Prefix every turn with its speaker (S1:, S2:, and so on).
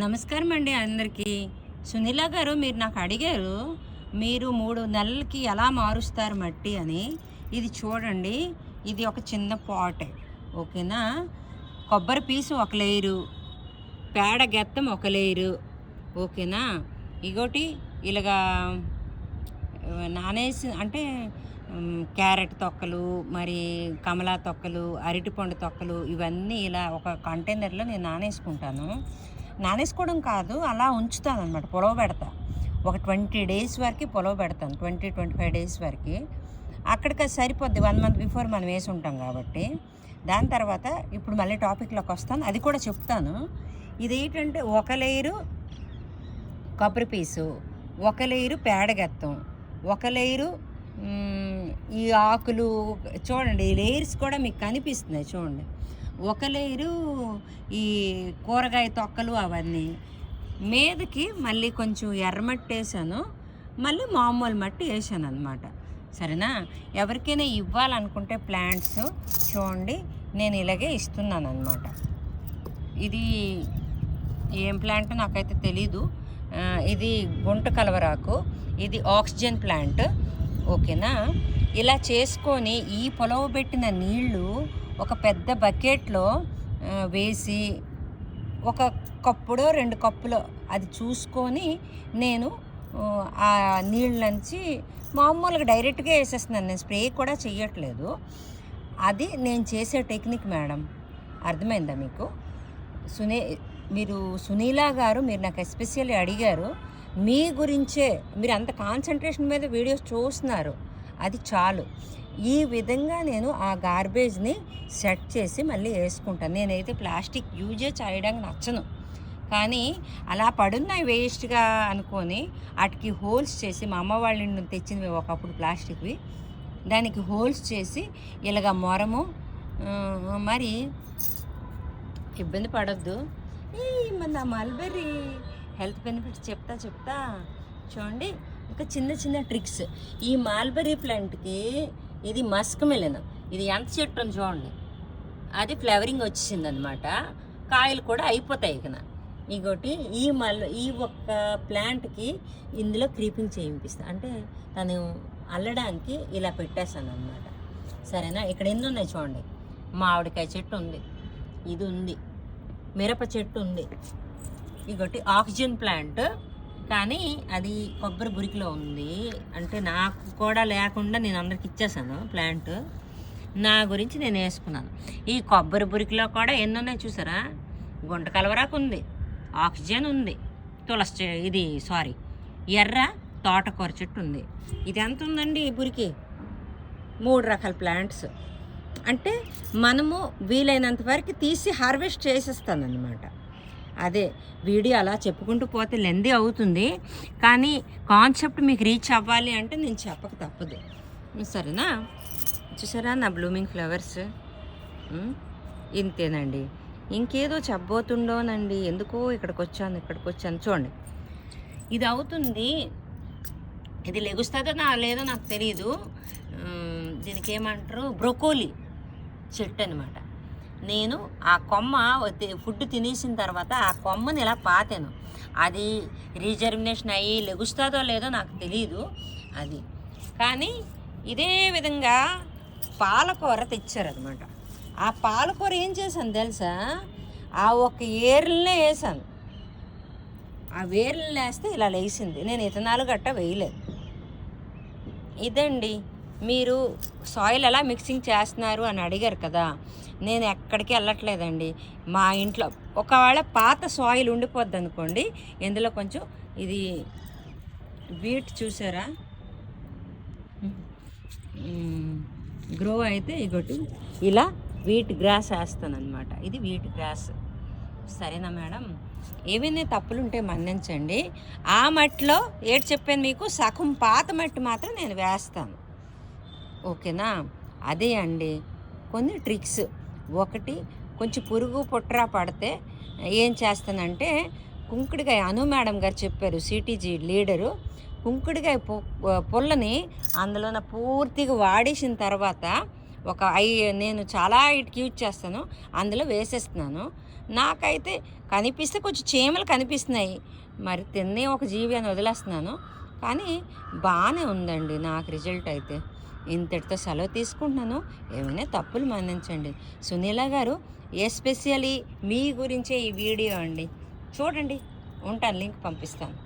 S1: నమస్కారం అండి అందరికీ. సునీల గారు, మీరు నాకు అడిగారు, మీరు 3 నెలలకి ఎలా మారుస్తారు మట్టి అని. ఇది చూడండి, ఇది ఒక చిన్న పాట్, ఓకేనా. కొబ్బరి పీసు ఒక లేయరు, పేడ గెత్తం ఒక లేయరు, ఓకేనా. ఇగోటి ఇలాగా నానేసి అంటే క్యారెట్ తొక్కలు, మరి కమలా తొక్కలు, అరటిపండు తొక్కలు, ఇవన్నీ ఇలా ఒక కంటైనర్లో నేను నానేసుకోవడం కాదు, అలా ఉంచుతాను అనమాట. పొలవ పెడతా ఒక 20 డేస్ వరకు పొలవ పెడతాను, 20-25 డేస్ వరకు. అక్కడికి అది సరిపోద్ది, 1 మంత్ బిఫోర్ మనం వేసి ఉంటాం కాబట్టి. దాని తర్వాత ఇప్పుడు మళ్ళీ టాపిక్లోకి వస్తాను, అది కూడా చెప్తాను. ఇదేంటంటే ఒక లేయరు కొబ్బరి పీసు, ఒక లేయరు పేడగత్తం, ఒక లేయరు ఈ ఆకులు. చూడండి, ఈ లేయర్స్ కూడా మీకు కనిపిస్తున్నాయి చూడండి. ఒక లేయరు ఈ కూరగాయ తొక్కలు, అవన్నీ మీదకి మళ్ళీ కొంచెం ఎర్రమట్టి వేసాను, మళ్ళీ మామూలు మట్టి వేసాను అనమాట. సరేనా. ఎవరికైనా ఇవ్వాలనుకుంటే ప్లాంట్స్ చూడండి, నేను ఇలాగే ఇస్తున్నాను అనమాట. ఇది ఏం ప్లాంట్ నాకైతే తెలీదు. ఇది గుంట కలవరాకు, ఇది ఆక్సిజన్ ప్లాంట్, ఓకేనా. ఇలా చేసుకొని ఈ పొలవ పెట్టిన నీళ్ళు ఒక పెద్ద బకెట్లో వేసి, ఒక కప్పుడో 2 కప్పులో అది చూసుకొని నేను ఆ నీళ్ళంచి మామూలుగా డైరెక్ట్గా వేసేస్తున్నాను. నేను స్ప్రే కూడా చెయ్యట్లేదు. అది నేను చేసే టెక్నిక్ మేడం. అర్థమైందా మీకు? మీరు సునీల గారు, మీరు నాకు ఎస్పెషల్లీ అడిగారు, మీ గురించే మీరు అంత కాన్సన్ట్రేషన్ మీద వీడియోస్ చూస్తున్నారు, అది చాలు. ఈ విధంగా నేను ఆ గార్బేజ్ని సెట్ చేసి మళ్ళీ వేసుకుంటాను. నేనైతే ప్లాస్టిక్ యూజే చేయడానికి నచ్చను, కానీ అలా పడున్నాయి వేస్ట్గా అనుకొని వాటికి హోల్స్ చేసి, మా అమ్మ వాళ్ళ నుండి తెచ్చినవి ఒకప్పుడు ప్లాస్టిక్వి, దానికి హోల్స్ చేసి ఇలాగ మొరము. మరి ఇబ్బంది పడద్దు. మన మల్బెర్రీ హెల్త్ బెనిఫిట్స్ చెప్తా చూడండి. ఇంకా చిన్న చిన్న ట్రిక్స్. ఈ మల్బెర్రీ ప్లాంట్కి ఇది మస్క్ మెలన్, ఇది ఎంత చెట్టు అని చూడండి, అది ఫ్లవరింగ్ వచ్చేసింది అనమాట. కాయలు కూడా అయిపోతాయి. ఇక ఇంకోటి ఈ ఒక్క ప్లాంట్కి ఇందులో క్రీపింగ్ చేయింపిస్తా, అంటే తను అల్లడానికి ఇలా పెట్టేస్తాను అనమాట. సరేనా. ఇక్కడ ఎన్ని ఉన్నాయి చూడండి. మామిడికాయ చెట్టు ఉంది, ఇది ఉంది, మిరప చెట్టు ఉంది, ఇంకోటి ఆక్సిజన్ ప్లాంట్, కానీ అది కొబ్బరి బురికిలో ఉంది. అంటే నాకు కూడా లేకుండా నేను అందరికి ఇచ్చేసాను ప్లాంట్, నా గురించి నేను వేసుకున్నాను. ఈ కొబ్బరి బురికిలో కూడా ఎన్ని ఉన్నాయి చూసారా. గుంట కలవరాకు ఉంది, ఆక్సిజన్ ఉంది, ఎర్ర తోటకూర చెట్టు ఉంది. ఇది ఎంత ఉందండి ఈ బురికి? 3 రకాల ప్లాంట్స్. అంటే మనము వీలైనంత వరకు తీసి హార్వెస్ట్ చేసేస్తానన్నమాట. అదే వీడియో అలా చెప్పుకుంటూ పోతే లెందీ అవుతుంది, కానీ కాన్సెప్ట్ మీకు రీచ్ అవ్వాలి అంటే నేను చెప్పక తప్పదు. సరేనా. చూసారా నా బ్లూమింగ్ ఫ్లవర్స్? ఇంతేనండి. ఇంకేదో చెప్పబోతుండోనండి, ఎందుకో ఇక్కడికి వచ్చాను చూడండి. ఇది అవుతుంది, ఇది లెగుస్తుందో లేదో నాకు తెలియదు. దీనికి ఏమంటారు, బ్రొకోలీ చెట్టు అనమాట. నేను ఆ కొమ్మ ఫుడ్ తినేసిన తర్వాత ఆ కొమ్మని ఇలా పాతాను, అది రీజర్మినేషన్ అయ్యి లెగుస్తుందో లేదో నాకు తెలియదు అది. కానీ ఇదే విధంగా పాలకూర తెచ్చారనమాట. ఆ పాలకూర ఏం చేశాను తెలుసా, ఆ ఒక ఏర్లనే వేసాను. ఆ వేర్లను వేస్తే ఇలా లేచింది. నేను ఇథనాలు గట్ట వేయలేదు. ఇదండి. మీరు సాయిల్ ఎలా మిక్సింగ్ చేస్తున్నారు అని అడిగారు కదా, నేను ఎక్కడికి వెళ్ళట్లేదండి. మా ఇంట్లో ఒకవేళ పాత సాయిల్ ఉండిపోద్ది అనుకోండి, ఇందులో కొంచెం ఇది వీట్ చూసారా, గ్రో అయితే ఇగోటి ఇలా వీట్ గ్రాస్ వేస్తాను అనమాట. ఇది వీట్ గ్రాస్. సరేనా మేడం. ఏమైనా తప్పులుంటే మన్నించండి. ఆ మట్టిలో ఏడు చెప్పాను మీకు, సగం పాత మట్టి మాత్రం నేను వేస్తాను, ఓకేనా. అదే అండి కొన్ని ట్రిక్స్. ఒకటి, కొంచెం పురుగు పుట్రా పడితే ఏం చేస్తానంటే, కుంకుడికాయ అను మేడం గారు చెప్పారు, సిటీజీ లీడరు, కుంకుడికాయ పుల్లని అందులోన పూర్తిగా వాడేసిన తర్వాత నేను చాలా ఇటుకి యూజ్ చేస్తాను, అందులో వేసేస్తున్నాను. నాకైతే కనిపిస్తే కొంచెం చీమలు కనిపిస్తున్నాయి, మరి తిన్నే ఒక జీవి అని వదిలేస్తున్నాను. కానీ బాగానే ఉందండి నాకు రిజల్ట్ అయితే. ఇంతటితో సెలవు తీసుకుంటున్నాను. ఏమైనా తప్పులు మన్నించండి. సునీల గారు ఎస్పెషల్లీ మీ గురించే ఈ వీడియో అండి, చూడండి. ఉంటాను, లింక్ పంపిస్తాను.